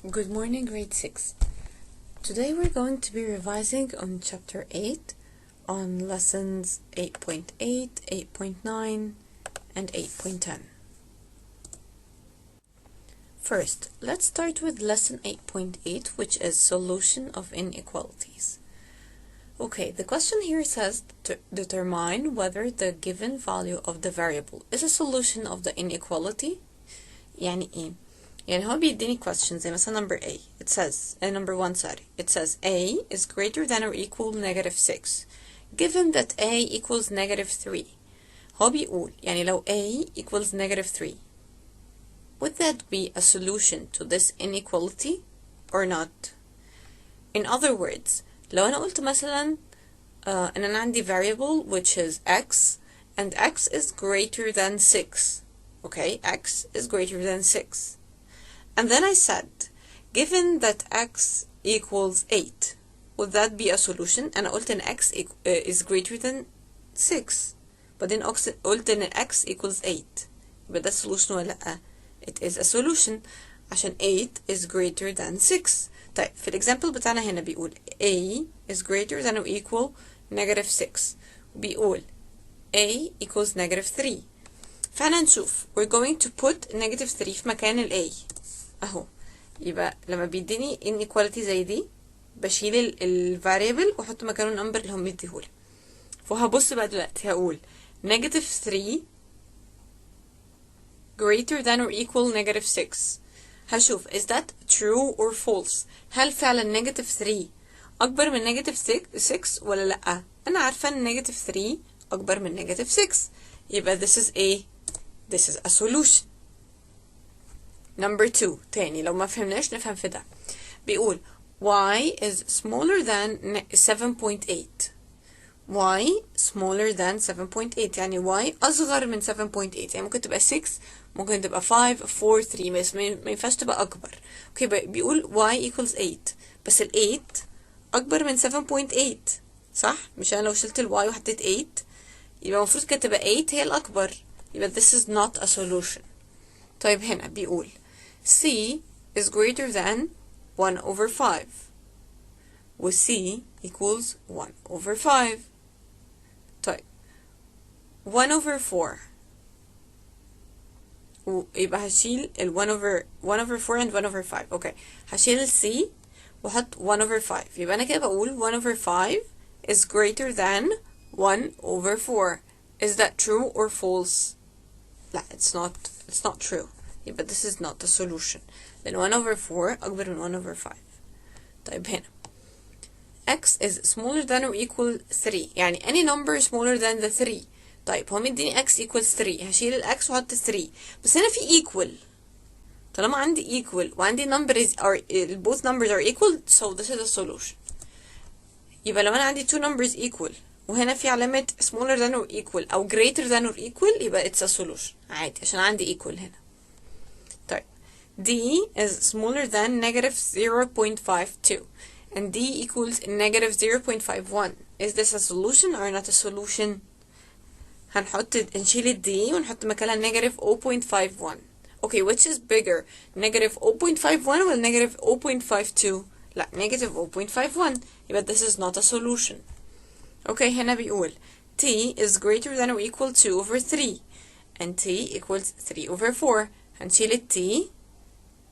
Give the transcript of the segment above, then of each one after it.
Good morning, grade 6. Today we're going to be revising on chapter 8 on lessons 8.8, 8.9, and 8.10. First, let's start with lesson 8.8, which is solution of inequalities. Okay, the question here says to determine whether the given value of the variable is a solution of the inequality. يعني ايه؟ يعني هو بيديني questions زي مثلا number A. It says, number 1, sorry. It says A is greater than or equal -6. Given that A equals -3. هو بيقول يعني لو A equals -3. Would that be a solution to this inequality or not? In other words, لو أنا قلت مثلا إن أنا عندي variable which is x and x is greater than 6. Okay, x is greater than 6. And then I said, given that x equals 8, would that be a solution? أنا قلت إن x is greater than 6. بعدين قلت إن x equals 8. يبقى ده solution ولا لأ؟ It is a solution عشان 8 is greater than 6. طيب في الإكزامبل بتاعنا هنا بيقول a is greater than or equal -6. بيقول a equals -3. فأنا نشوف we're going to put -3 في مكان ال a اهو. يبقى لما بيديني inequality زي دي بشيل ال variable واحط مكانه النمبر اللي هم مديهولي. فهبص بقى دلوقتي هقول -3 greater than or equal -6. هشوف is that true or false. هل فعلا -3 اكبر من -6 ولا لا؟ انا عارفه ان -3 اكبر من -6. يبقى this is a solution. Number 2 تاني لو ما فهمناش نفهم في ده. بيقول y is smaller than 7.8. y smaller than 7.8 يعني y أصغر من 7.8 يعني ممكن تبقى 6 ممكن تبقى 5 4 3 بس ما ينفعش تبقى أكبر. اوكي بيقول y equals 8 بس ال 8 أكبر من 7.8 صح؟ مش أنا لو شلت ال y وحطيت 8 يبقى المفروض كانت تبقى 8 هي الأكبر. يبقى this is not a solution. طيب هنا بيقول c is greater than 1/5 و c equals 1/5. طيب 1/4 ويبقى هشيل ال 1/4 and 1/5. اوكي هشيل ال c واحط 1/5 يبقى انا كده بقول 1/5 is greater than 1/4. Is that true or false? لا it's not true. يبقى this is not the solution. Then 1/4 أكبر من 1/5. طيب هنا x is smaller than or equal 3 يعني any number smaller than the 3. طيب هو مديني x equals 3 هشيل ال x وحط 3 بس هنا في equal. طالما عندي equal وعندي both numbers are equal so this is a solution. يبقى لو أنا عندي two numbers equal وهنا في علامة smaller than or equal أو greater than or equal يبقى it's a solution عادي عشان عندي equal هنا. طيب d is smaller than -0.52 and d equals -0.51. Is this a solution or not a solution? نشيل ال d ونحط مكانها -0.51. Okay, which is bigger -0.51 ولا -0.52؟ لا -0.51 يبقى this is not a solution. Okay, هنا بيقول t is greater than or equal 2/3 and t equals 3/4. هنشيل ال t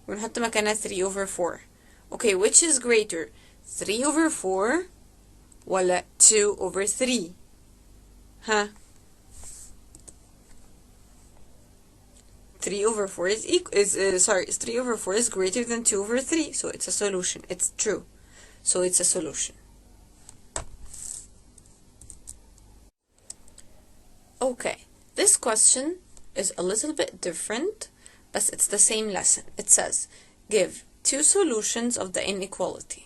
ونحط مكانها 3/4. Okay, which is greater 3/4 ولا 2/3؟ ها 3/4 3/4 is greater than 2/3 so it's a solution. It's true. So it's a solution. Okay, this question is a little bit different, but it's the same lesson. It says, give two solutions of the inequality.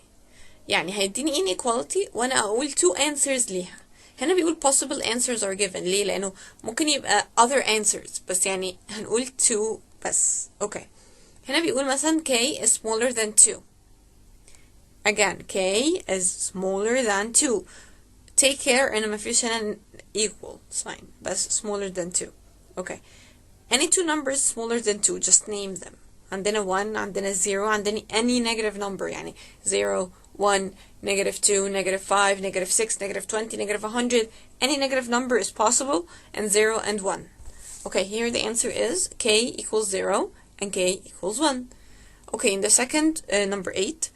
يعني هيديني inequality وأنا أقول two answers ليها. هنا بيقول possible answers are given. ليه؟ لأنه ممكن يبقى other answers بس يعني هنقول two بس. Okay. هنا بيقول مثلا k is smaller than 2. Again, k is smaller than 2. Take care إن مفيش هنا equal sign بس smaller than 2. Okay. Any two numbers smaller than 2 just name them. عندنا 1 عندنا 0 عندنا any negative number يعني 0 1 -2 -5 -6 -20 -100 any negative number is possible and 0 and 1. Okay, here the answer is k equals 0 and k equals 1. Okay, in the second number 8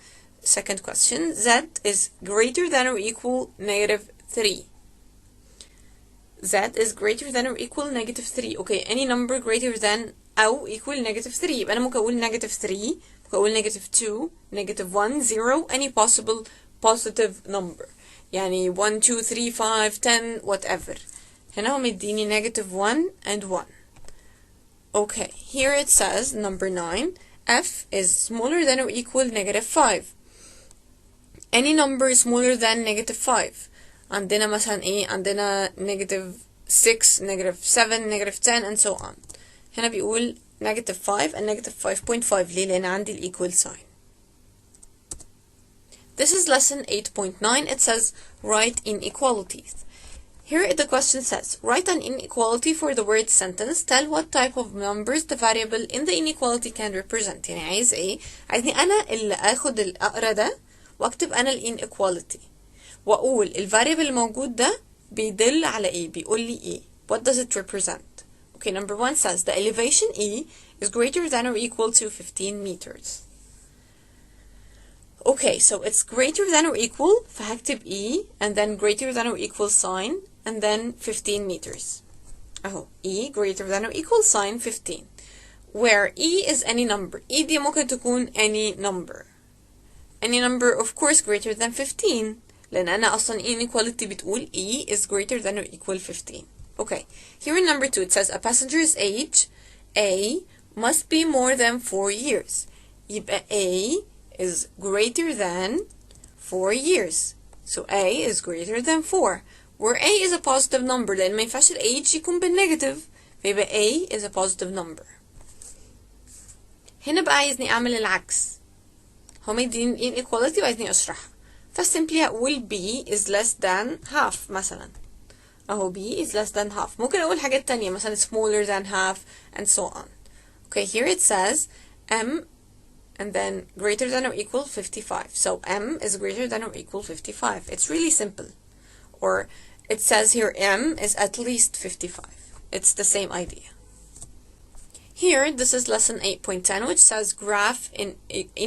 second question, z is greater than or equal -3. Z is greater than or equal -3. Okay, any number greater than أو equal -3 يبقى أنا ممكن أقول -3 ممكن أقول -2 -1 0 any possible positive number يعني 1 2 3 5 10 whatever. هنا هو مديني -1 and 1. Okay, here it says number 9 f is smaller than or equal -5. Any number smaller than -5. عندنا مثلا ايه عندنا -6 -7 -10 and so on. هنا بيقول -5 and -5.5 ليه؟ لأن عندي ال equal sign. This is lesson 8.9. It says write inequalities. Here the question says write an inequality for the word sentence. Tell what type of numbers the variable in the inequality can represent. يعني عايز ايه؟ عايزني أنا اللي آخد الأقرا ده واكتب أنا ال inequality واقول ال variable الموجود ده بيدل على ايه بيقول لي ايه what does it represent. Okay, number 1 says the elevation E is greater than or equal to 15 meters. Okay, so it's greater than or equal فهكتب E and then greater than or equal sign and then 15 meters. اهو E greater than or equal sign 15 where E is any number. E دي ممكن تكون any number. Any number of course greater than 15 لأن أنا أصلا inequality بتقول E is greater than or equal 15. Okay, here in number 2 it says a passenger's age A must be more than 4 years. يبقى A is greater than 4 years. So A is greater than 4 where A is a positive number لأن ما ينفعش ال age يكون بالنيجاتيف فيبقى A is a positive number. هنا بقى عايزني أعمل العكس. هم يديني inequality وعايزني أشرحها فسيمبلي هقول B is less than half مثلا اهو B is less than half. ممكن اقول حاجات تانية مثلا smaller than half and so on. Okay, here it says M and then greater than or equal 55. So M is greater than or equal 55. It's really simple. Or it says here M is at least 55. It's the same idea. Here, this is lesson 8.10, which says graph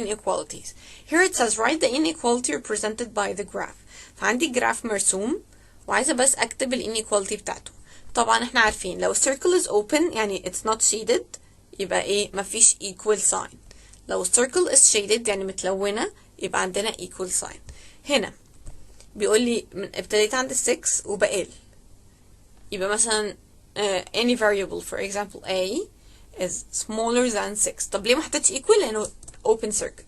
inequalities. Here it says write the inequality represented by the graph. فعندي جراف مرسوم وعايزة بس أكتب ال inequality بتاعته. طبعا احنا عارفين لو circle is open يعني it's not shaded يبقى ايه مفيش equal sign. لو circle is shaded يعني متلونة يبقى عندنا equal sign. هنا بيقول لي ابتديت عند 6 وبقل يبقى مثلا any variable for example A is smaller than 6. طب ليه ما حطيتش equal؟ لأنه open circle.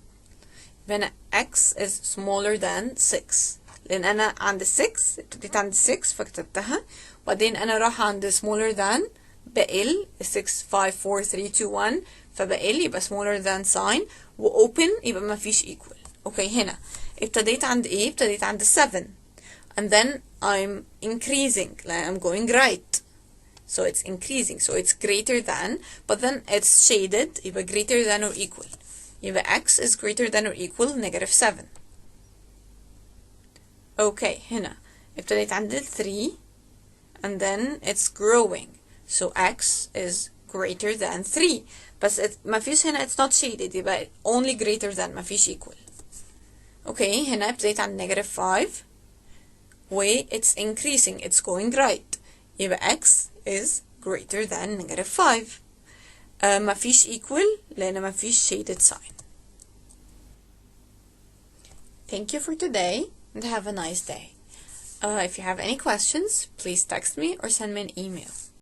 هنا x is smaller than 6 لأن أنا عند 6 ابتديت عند 6 فكتبتها وبعدين أنا راح عند smaller than بقل 6 5 4 3 2 1 فبقل يبقى smaller than sign و open يبقى ما فيش equal. اوكي هنا ابتديت عند ايه؟ ابتديت عند 7 and then I'm increasing like I'm going right. So it's increasing, so it's greater than, but then it's shaded, يبقى greater than or equal. يبقى x is greater than or equal -7. Okay, هنا ابتديت عند 3 and then it's growing. So x is greater than 3. بس ما فيش هنا it's not shaded يبقى only greater than ما فيش equal. Okay, هنا ابتديت عند -5 و it's increasing, it's going right. يبقى x is greater than -5. ما فيش equal لأن ما فيش shaded sign. Thank you for today and have a nice day. If you have any questions, please text me or send me an email.